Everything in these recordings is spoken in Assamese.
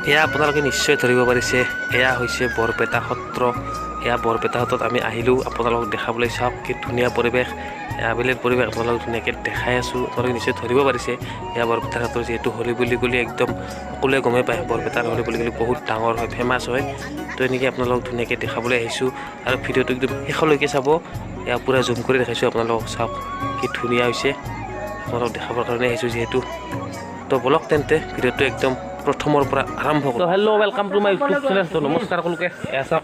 এয়া আপোনালোকে নিশ্চয় ধৰিব পাৰিছে, এয়া হৈছে বৰপেটা সত্ৰ। এয়া বৰপেটা সত্ৰত আমি আহিলোঁ আপোনালোকক দেখাবলৈ। চাওক কি ধুনীয়া পৰিৱেশ, আবেলিৰ পৰিৱেশ আপোনালোকক ধুনীয়াকৈ দেখাই আছোঁ। আপোনালোকে নিশ্চয় ধৰিব পাৰিছে এয়া বৰপেটা সত্ৰ। যিহেতু হোলী বুলি ক'লে একদম সকলোৱে গমেই পায়, বৰপেটাৰ হোলী বুলি ক'লে বহুত ডাঙৰ হয়, ফেমাছ হয়। তো এনেকৈ আপোনালোকক ধুনীয়াকৈ দেখাবলৈ আহিছোঁ আৰু ভিডিঅ'টো একদম শেষলৈকে চাব। এয়া পূৰা জুম কৰি দেখাইছোঁ আপোনালোকক। চাওক কি ধুনীয়া হৈছে, আপোনালোকক দেখাবৰ কাৰণে আহিছোঁ যিহেতু। তো বলক তেন্তে ভিডিঅ'টো একদম প্ৰথমৰ পৰা আৰম্ভ কৰোঁ। Hello' welcome to my YouTube channel. তো নমস্কাৰ সকলোকে। এয়া চাওক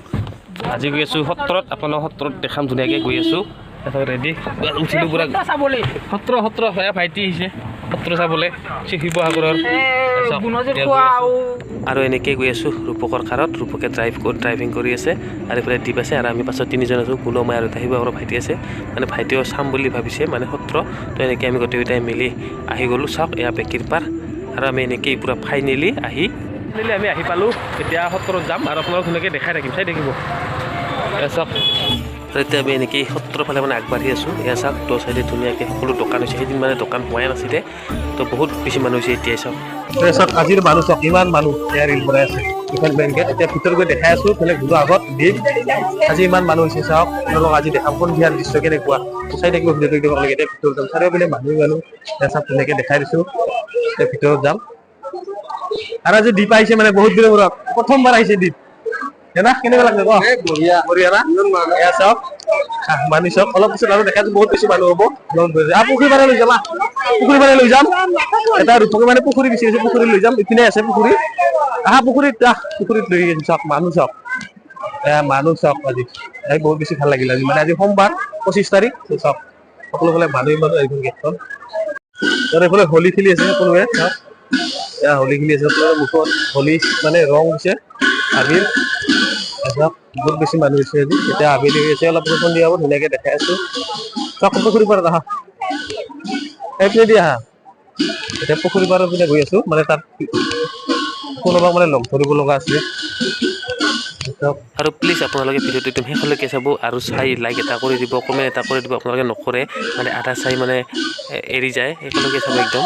আজি গৈ আছোঁ সত্ৰত, আপোনালোক সত্ৰত দেখাম ধুনীয়াকৈ গৈ আছোঁ। ৰেডি উঠিলোঁ পূৰা সত্ৰ এয়া ভাইটি আহিছে সত্ৰ চাবলৈ শিৱসাগৰৰ। আৰু এনেকৈ গৈ আছোঁ ৰূপকৰ কাৰত। ৰূপকে ড্ৰাইভিং কৰি আছে আৰু এইফালে দ্বীপ আছে আৰু আমি পাছত তিনিজন আছোঁ, গুণময় আৰু এটা শিৱসাগৰৰ ভাইটি আছে। মানে ভাইটিও চাম বুলি ভাবিছে মানে সত্ৰ। তো এনেকৈ আমি গোটেইকেইটাই মিলি আহি গ'লোঁ। চাওক এয়া বেকীৰ পাৰ আৰু আমি এনেকেই পূৰা ফাইনেলি আহি পালোঁ। এতিয়া সত্ৰত যাম আৰু আপোনালোক ধুনীয়াকৈ দেখাই থাকিম, চাই থাকিব। চাওক এতিয়া আমি এনেকেই সত্ৰৰ ফালে মানে আগবাঢ়ি আছোঁ। এয়া চাওক দ চাইডে ধুনীয়াকৈ সকলো দোকান হৈছে। সেইদিন মানে দোকান হোৱাই নাছিলে, তো বহুত বেছি মানুহ হৈছে এতিয়াই। চাওক চাওক আজিৰ মানুহ, চাওক ইমান মানুহ এয়া ৰিল বনাই আছে দুখন বেংকে। এতিয়া ভিতৰত গৈ দেখাই আছোঁ, এইফালে ঘূৰৰ আগত দিন আজি ইমান মানুহ হৈছে। চাওক আপোনালোক আজি দেখাম সন্ধিয়াৰ দৃশ্য কেনেকুৱা, চাই থাকিব ভিডিঅ'টো একদম। এতিয়া ভিতৰত যাম, চাৰিওপিনে মানুহ চাওক ধুনীয়াকৈ দেখাই দিছোঁ। এতিয়া ভিতৰত যাম আৰু আজি দ্বীপ আহিছে মানে বহুত দিনৰ মূৰত, প্ৰথমবাৰ আহিছে দ্বীপ। কেনেকুৱা লাগছে ক? বঢ়িয়া না? এয়া চাওক মানি চাওক, অলপ পিছত আৰু দেখাইছোঁ বহুত বেছি মানুহ হ'ব। পুখুৰী পাৰে লৈ যাম, পুখুৰী পাৰে লৈ যাম। এটা ৰূপকে মানে পুখুৰী বিচাৰিছে, পুখুৰী লৈ যাম। ইপিনে আছে পুখুৰী, আহা পুখুৰীত লৈ গৈছোঁ। চাওক মানুহ চাওক, মানুহ চাওক আজি বহুত বেছি ভাল লাগিল। আজি মানে আজি সোমবাৰ 25 তাৰিখ। চাওক সকলো ফালে মানুহ আহিব গেটখন। এইফালে হোলী খেলি আছে সকলোৱে। চাওক এয়া হোলী খেলি আছে, মুখত হোলী মানে ৰং দিছে আবিৰ। বহুত বেছি মানুহ হৈছে আজি। এতিয়া আবেলি হৈ আছে, অলপ সন্ধিয়া হ'ব, ধুনীয়াকৈ দেখাই আছোঁ। চাওক পুখুৰী পাৰত আহা, এইপিনে দি আহা। এতিয়া পুখুৰী পাৰৰ পিনে গৈ আছোঁ, মানে তাত কোনোবাক মানে লগ ধৰিব লগা আছে। আৰু প্লিজ আপোনালোকে ভিডিঅ'টো একদম শেষলৈকে চাব আৰু চাই লাইক এটা কৰি দিব, কমেণ্ট এটা কৰি দিব। আপোনালোকে নকৰে মানে আধা চাই মানে এৰি যায়, শেষলৈকে চাব একদম।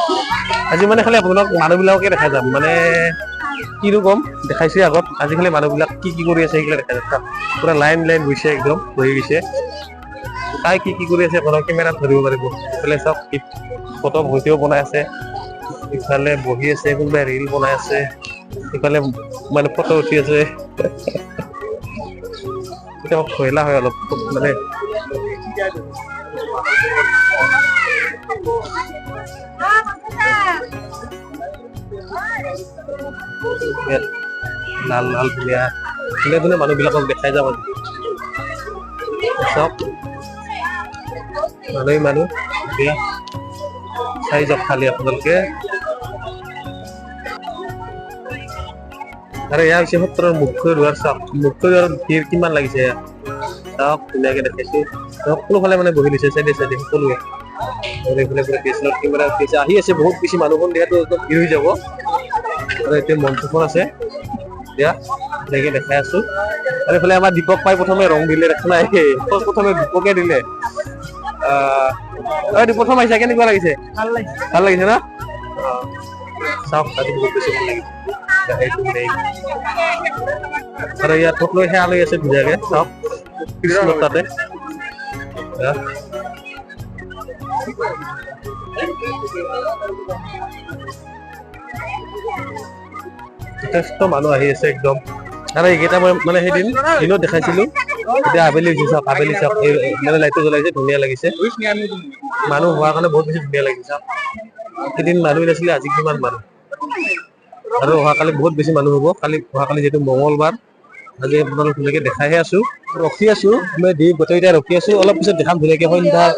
আজি মানে খালি আপোনালোক মানুহবিলাককে দেখা যাম, মানে কিনো কম, দেখাইছে আগত। আজিকালি মানুহবিলাক কি কৰি আছে সেইবিলাক দেখা যাম। পুৰা লাইন গৈছে, একদম বহি গৈছে। তাই কি কৰি আছে আপোনালোকে কেমেৰাত ধৰিব পাৰিব। এইফালে চাওক ফটো ভিডিঅ' বনাই আছে, ইফালে বহি আছে, কোনোবাই ৰিল বনাই আছে, ইফালে মানে ফটো উঠি আছে। এতিয়া ভয়লা হয় অলপ মানে। লাল ধুনীয়া ধুনীয়া মানুহবিলাকক দেখাই যাম আজি। চাওক মানুহ চাই যাওক খালি আপোনালোকে। আৰু এয়া হৈছে সত্ৰৰ মুখ্য দুৱাৰ। চাওক মুখ্য দুৱাৰত ভিৰ কিমান লাগিছে। চাওক ধুনীয়াকে দেখাইছো, সকলো ফালে মানে বহি দিছে চাইডে সকলোৱে। কেমেৰা উঠিছে, আহি আছে বহুত বেছি মানুহ। সন্ধিয়াটো একদম ভিৰ হৈ যাব। আৰু এতিয়া মঞ্চখন আছে, এতিয়া ধুনীয়াকে দেখাই আছো। আৰু এইফালে আমাৰ দীপক পাই প্ৰথমে ৰং দিলে, দেখা নাই? প্ৰথমে দীপকে দিলে। প্ৰথম আহিছে, কেনেকুৱা লাগিছে? ভাল লাগিছে না? চাওক আজি বহুত বেছি ভাল লাগিছে। আৰু ইয়াত লৈ সেৱা লৈ আছে ধুনীয়াকে। চাওক কৃষ্ণ তাতে যথেষ্ট মানুহ আহি আছে একদম। আৰু এইকেইটা মই মানে সেইদিন দিনত দেখাইছিলো, এতিয়া আবেলি হৈছে। চাওক আবেলি চাওক মানে লাইটটো জ্বলাইছে, ধুনীয়া লাগিছে। মানুহ হোৱাৰ কাৰণে বহুত বেছি ধুনীয়া লাগিছে। চাওক সেইদিন মানুহ নাছিলে, আজি কিমান মানুহ। আৰু অহাকালি বহুত বেছি মানুহ হ'ব। অহাকালি যিহেতু মঙ্গলবাৰ, আজি আপোনালোক ধুনীয়াকে দেখাইহে আছো, ৰখি আছো। মই গোটেইকেইটা ৰখি আছো, অলপ পিছত দেখাম ধুনীয়াকে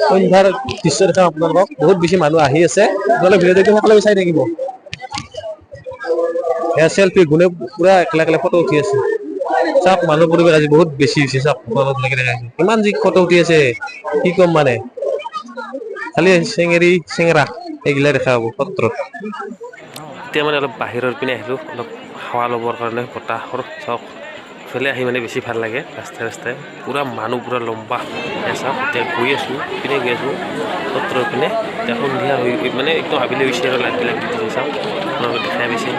সন্ধ্যাৰ দৃশ্য দেখাম আপোনালোকক। বহুত বেছি মানুহ আহি আছে, আপোনালোকে ভিডিঅ'টো সকলোৱে চাই থাকিব। চেল্ফি গুনে পুৰা একলা ফটো উঠি আছে। চাওক মানুহ পৰিৱেশ আজি বহুত বেছি হৈছে। চাওক দেখাইছো কিমান যি ফটো উঠি আছে, কি কম মানে। খালি চেঙেৰা এইগিলা দেখা হ'ব সত্ৰত। এতিয়া মানে অলপ বাহিৰৰ পিনে আহিলোঁ, অলপ হাৱা ল'বৰ কাৰণে বতাহৰ। চাওক ইফালে আহি মানে বেছি ভাল লাগে। ৰাস্তাই পুৰা মানুহ, পুৰা লম্বা। চাওক এতিয়া গৈ আছোঁ, পিনে গৈ আছোঁ সত্ৰৰ পিনে। এতিয়া সন্ধিয়া হৈ মানে একদম আবেলি হৈছে আৰু লাইটবিলাক দি দিছে। চাওক আপোনালোকে দেখাই পাইছে।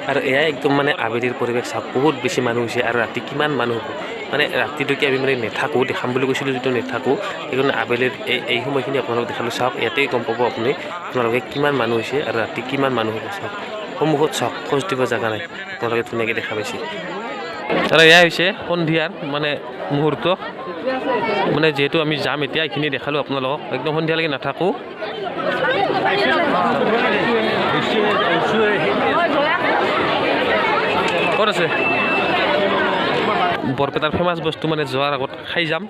আৰু এয়াই একদম মানে আবেলিৰ পৰিৱেশ চাওক বহুত বেছি মানুহ হৈছে আৰু ৰাতি কিমান মানুহ হ'ব মানে ৰাতিলৈকে আমি মানে নাথাকোঁ দেখাম বুলি কৈছিলোঁ যদিও নাথাকোঁ সেইকাৰণে আবেলিৰ এই সময়খিনি আপোনালোক দেখালোঁ চাওক ইয়াতেই গম পাব আপোনালোকে কিমান মানুহ হৈছে আৰু ৰাতি কিমান মানুহ হ'ব চাওক সন্মুখত চাওক খোজ দিব জেগা নাই আপোনালোকে ধুনীয়াকৈ দেখা পাইছে আৰু এয়াই হৈছে সন্ধিয়াৰ মানে মুহূৰ্ত মানে যিহেতু আমি যাম এতিয়া এইখিনি দেখালোঁ আপোনালোকক একদম সন্ধিয়ালৈকে নাথাকোঁ ক'ত আছে বৰপেটাৰ ফেমাছ বস্তু মানে যোৱাৰ আগত খাই যাম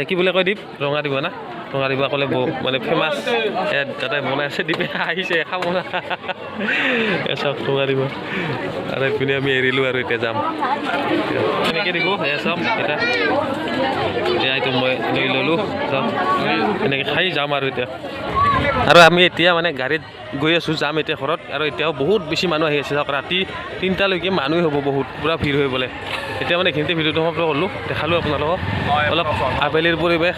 কি বুলি কয় দীপ ৰঙা দিব না ৰঙা দিব ক'লে মানে ফেমাছ তাতে বনাই আছে দীপে আহিছে খাব না চব ৰঙা দিব আৰু এইপিনে আমি এৰিলোঁ আৰু এতিয়া যাম এনেকৈ দিব চাওক এতিয়া এইটো মই লৈ ল'লোঁ চাওক এনেকৈ খাই যাম আৰু এতিয়া আৰু আমি এতিয়া মানে গাড়ীত গৈ আছোঁ যাম এতিয়া ঘৰত আৰু এতিয়াও বহুত বেছি মানুহ আহি আছে চাওক ৰাতি 3টালৈকে মানুহ হ'ব বহুত পূৰা ভিৰ হৈ বোলে এতিয়া মানে এইখিনিতে ভিডিঅ'টো সমাপ্ত কৰিলোঁ দেখালোঁ আপোনালোকক অলপ আবেলিৰ পৰিৱেশ